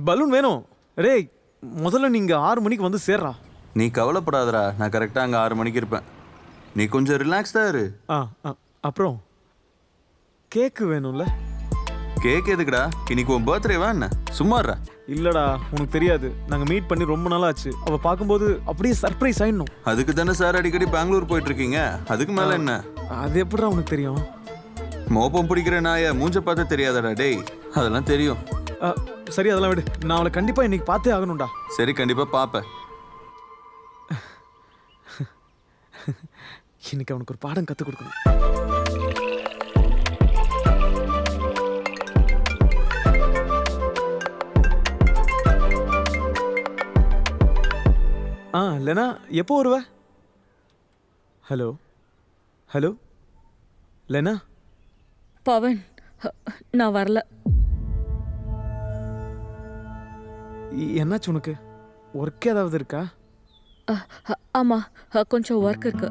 Balloon வேணும். ரேய், முதல்ல நீங்க 6 மணிக்கு வந்து சேர்றா. நீ கவலைப்படாதடா, நான் கரெக்டாக அங்கே 6 மணிக்கு இருப்பேன். நீ கொஞ்சம் ரிலாக்ஸ்டாக இரு. ஆ ஆ, அப்புறம் கேக்கு வேணும்ல? கேக் எதுக்குடா? இன்னைக்கு உன் பர்த்டேவா என்ன? சும்மாறா. இல்லடா, உனக்கு தெரியாது, நாங்க மீட் பண்ணி ரொம்ப நாள் ஆச்சு. அவ பார்க்கும்போது அப்படியே சர்ப்ரைஸ் ஆயிடணும். அதுக்கு தானே சார் அடிக்கடி பெங்களூர் போயிட்டு இருக்கீங்க. அதுக்கு மேலே என்ன? அது எப்படிடா உனக்கு தெரியும்? மோப்பம் பிடிக்கிற நாயை மூஞ்ச பார்த்து தெரியாதடா டேய். அதெல்லாம் தெரியும். சரி, அதெல்லாம் விடு. நான் அவளை கண்டிப்பா இன்னைக்கு பார்த்தே ஆகணும்டா. சரி, கண்டிப்பாக பார்ப்பேன். இன்னைக்கு அவனுக்கு ஒரு பாடம் கற்றுக் கொடுக்கணும். லெனா, எப்போ வருவ? Hello hello Lena. பவன், நான் வரல. என்னாச்சு உனக்கு? ஒர்க் ஏதாவது இருக்கா? ஆமா, கொஞ்சம் ஒர்க் இருக்கு.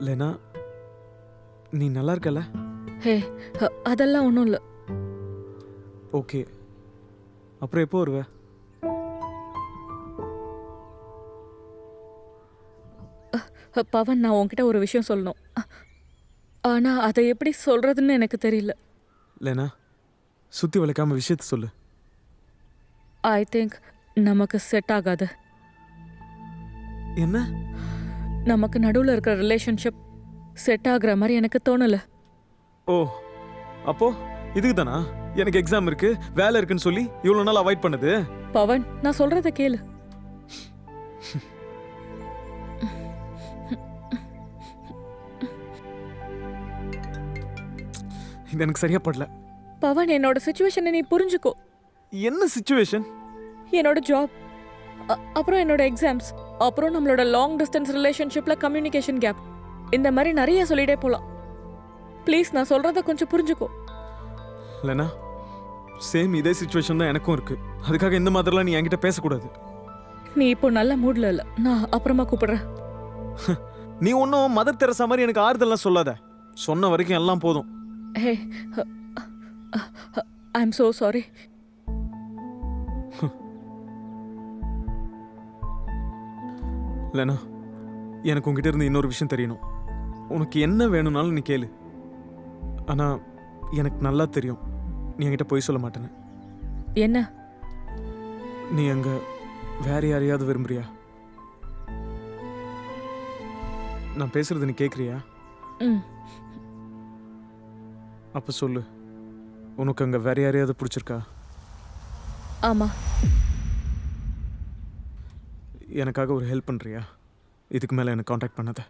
லெனா, நீ நல்லா இருக்கல? ஹே, அதெல்லாம் ஒன்றும் இல்லை. ஓகே, அப்புறம் எப்போ வருவ? பவன், நான் உன்கிட்ட ஒரு விஷயம் சொல்லணும். ஆனா அதை எப்படி சொல்றதுன்னு எனக்கு தெரியல. லெனா, சுத்தி வளைக்காம விஷயத்த சொல்லு. ஐ திங்க் நமக்கு செட் ஆகாது. என்ன? நமக்கு நடுவில் இருக்கிற ரிலேஷன்ஷிப் செட் ஆகுற மாதிரி எனக்கு தோணல. ஓ, அப்போ இதுக்கு தானா எனக்கு எக்ஸாம் இருக்கு, வேலை இருக்குன்னு சொல்லி இவ்வளவு நாள் அவாய்ட் பண்ணது? பவன், நான் சொல்றத கேளு. இது எனக்கு சரியா படல. பவன், என்னோட சிச்சுவேஷனை நீ புரிஞ்சுக்கோ. என்ன சிச்சுவேஷன்? என்னோட ஜாப், அப்புறம் என்னோட எக்ஸாம்ஸ், அப்புறம் நம்மளோட லாங் டிஸ்டன்ஸ் ரிலேஷன்ஷிப்ல கம்யூனிகேஷன் கேப், இந்த மாதிரி நிறைய சொல்லிட்டே போலாம். ப்ளீஸ், நான் சொல்றத கொஞ்சம் புரிஞ்சுக்கோ. லெனா, சேம் இதே சிச்சுவேஷன் தான் எனக்கும் இருக்கு. அதுக்காக இந்த மாதிரிலாம் நீ என்கிட்ட பேசக்கூடாது. நீ இப்போ நல்ல மூட்ல இல்ல, நான் அப்புறமா கூப்பிடுறேன். நீ ஒன்றும் மதர் தெரசா மாதிரி எனக்கு ஆறுதல்லாம் சொல்லாத. சொன்ன வரைக்கும் எல்லாம் போதும். ஹே, I am so sorry. Lena, எனக்கு உங்ககிட்ட இருந்து இன்னொரு விஷயம் தெரியணும். உனக்கு என்ன வேணும்னாலும் நீ கேளு. ஆனா எனக்கு நல்லா தெரியும் நீ என்கிட்ட பொய் சொல்ல மாட்டேன்னு. என்ன? நீ அங்க வேற யாரையாவது விரும்புறியா? நான் பேசுறது நீ கேக்குறியா? ம். அப்ப சொல்லு, உனக்கு அங்க வேற யாரையாவது பிடிச்சிருக்கா? ஆமா. எனக்காக ஒரு ஹெல்ப் பண்றியா? இதுக்கு மேல எனக்கு காண்டாக்ட் பண்ணாத.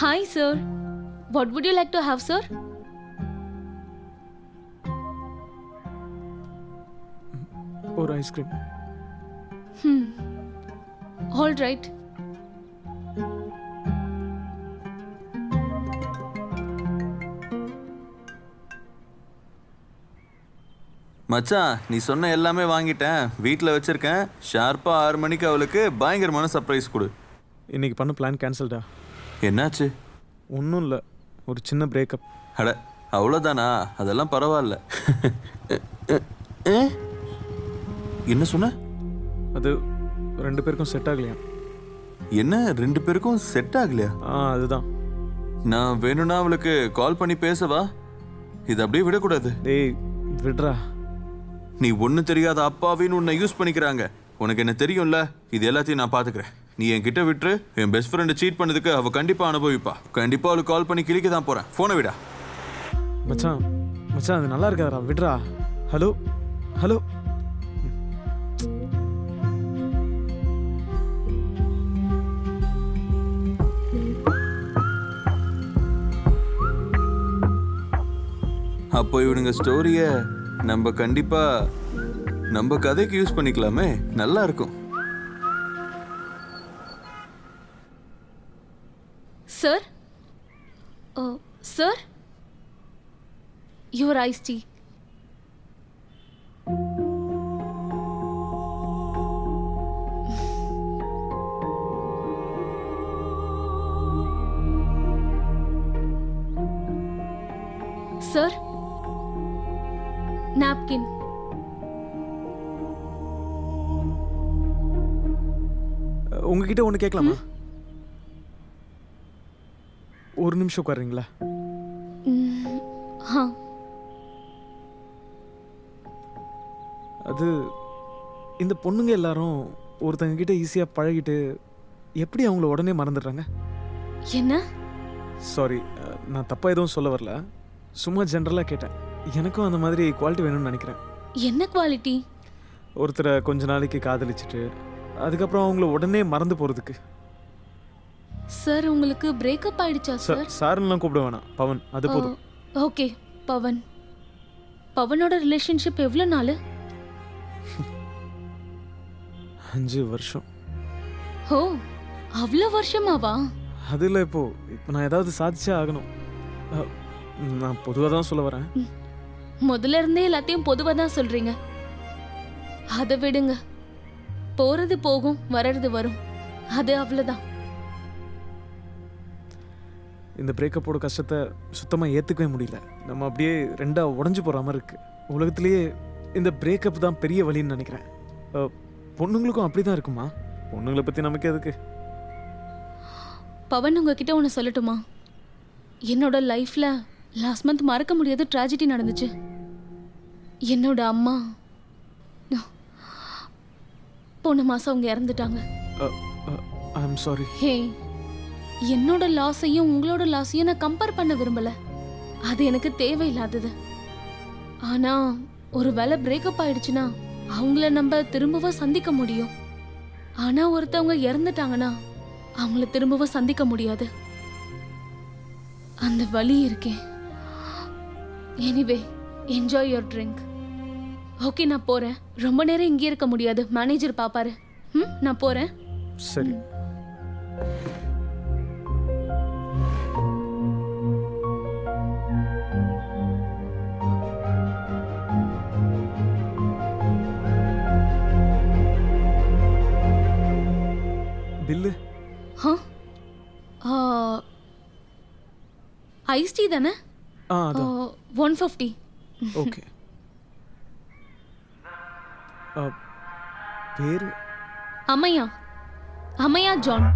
Hi, sir. What would you like to have, sir? ஒரு ஐஸ்கிரீம். All right. மச்சான் நீ சொன்ன எல்லாமே வாங்கிட்டேன், வீட்டில் வச்சிருக்கேன். ஷார்ப்பாக 6 மணிக்கு அவளுக்கு பயங்கரமான சர்ப்ரைஸ் கொடு. இன்னைக்கு பண்ண பிளான் கேன்சல்டா. என்னாச்சு? ஒன்றும் இல்லை, ஒரு சின்ன பிரேக்கப். அட அவ்வளோதானா? அதெல்லாம் பரவாயில்ல. என்ன சொன்ன? அது 2 பேருக்கும் செட் ஆகலையா? என்ன 2 பேருக்கும் செட் ஆகலையா? அதுதான். நான் வேணும்னா அவளுக்கு கால் பண்ணி பேசவா? இது அப்படியே விடக்கூடாது. டேய் விட்றா. நீ ஒன்றும் தெரியாத அப்பாவின்னு உன்னை யூஸ் பண்ணிக்கிறாங்க. உனக்கு என்ன தெரியும்ல, இது எல்லாத்தையும் நான் பார்த்துக்கிறேன். நீ என்கிட்ட விட்டுரு. என் பெஸ்ட் ஃப்ரெண்டை சீட் பண்ணதுக்கு அவள் கண்டிப்பாக அனுபவிப்பா. கண்டிப்பாக அவளுக்கு கால் பண்ணி கிளிக்க தான் போகிறேன். ஃபோனை விடா. மச்சான் மச்சான் அது நல்லா இருக்காதா, விட்றா. Hello hello. அப்போ இவனுங்க ஸ்டோரியை நம்ம கண்டிப்பாக நம்ம கதைக்கு யூஸ் பண்ணிக்கலாமே, நல்லா இருக்கும். Sir? Sir? Your iced tea. Sir? Napkin. உங்ககிட்ட ஒன்று கேட்கலாமா? ஒரு நிமிஷம் உட்காருங்களா? அது இந்த பொண்ணுங்க எல்லாரும் ஒருத்தங்க கிட்ட ஈஸியாக பழகிட்டு எப்படி அவங்கள உடனே மறந்துடுறாங்க? என்ன? சாரி, நான் தப்பாக எதுவும் சொல்ல வரல, சும்மா ஜென்ரலாக கேட்டேன். எனக்கும் அந்த மாதிரி குவாலிட்டி வேணும்னு நினைக்கிறேன். என்ன குவாலிட்டி? ஒருத்தரை கொஞ்ச நாளைக்கு காதலிச்சுட்டு அதுக்கப்புறம் அவங்கள உடனே மறந்து போகிறதுக்கு. சார் உங்களுக்கு பிரேக்கப் ஆயிடுச்சா சார்? சார்லாம் கூப்பிட வேணாம், பவன் அது போதும். ஓகே பவன். பவனோட ரிலேஷன்ஷிப் எவ்வளோ நாள்? 5 வருஷம். ஓ அவ்வளோ வருஷமாவா? அது இல்லை, இப்போ நான் ஏதாவது சாதிச்சே ஆகணும். நான் பொதுவாக தான் சொல்ல வரேன். முதல்ல இருந்தே எல்லாத்தையும் பொதுவாக தான் சொல்றீங்க. அதை விடுங்க, போறது போகும் வர்றது வரும், அது அவ்வளோதான். இந்த பிரேக்கப்போட கஷ்டத்தை சுத்தமாக ஏற்றுக்கவே முடியல. நம்ம அப்படியே 2ஆ உடஞ்சி போகிற மாதிரி இருக்கு. உலகத்திலேயே இந்த பிரேக்கப் தான் பெரிய வழின்னு நினைக்கிறேன். பொண்ணுங்களுக்கும் அப்படி தான் இருக்குமா? பொண்ணுங்களை பற்றி நமக்கு எதுக்கு? பவன் உங்ககிட்ட ஒன்று சொல்லட்டுமா? என்னோட லைஃப்ல லாஸ்ட் மந்த் மறக்க முடியாத ட்ராஜடி நடந்துச்சு. என்னோட அம்மா போன மாதம் அவங்க இறந்துட்டாங்க. ஐ அம் சாரி. ஹே, என்னோட லாஸையும் உங்களோட லாஸையும் நான் கம்பேர் பண்ண விரும்பல, அது எனக்கு தேவையில்லாதது. ஆனா ஒரு வேளை பிரேக்கப் ஆயிடுச்சுன்னா அவங்கள நம்ம திரும்பவும் சந்திக்க முடியும். ஆனா ஒருத்தவங்க இறந்துட்டாங்கன்னா அவங்கள திரும்பவும் சந்திக்க முடியாது. அந்த வலி இருக்கே. Anyway enjoy your drink. Okay நான் போறேன். ரொம்ப நேரம் இங்கே இருக்க முடியாது, மேனேஜர் பாப்பாரு. நான் போறேன். சரி. பில்லு? ஐஸ் டீ தானே? அதான். 150. ஓகே. பேரு? அம்மையா, அம்மையா ஜான்.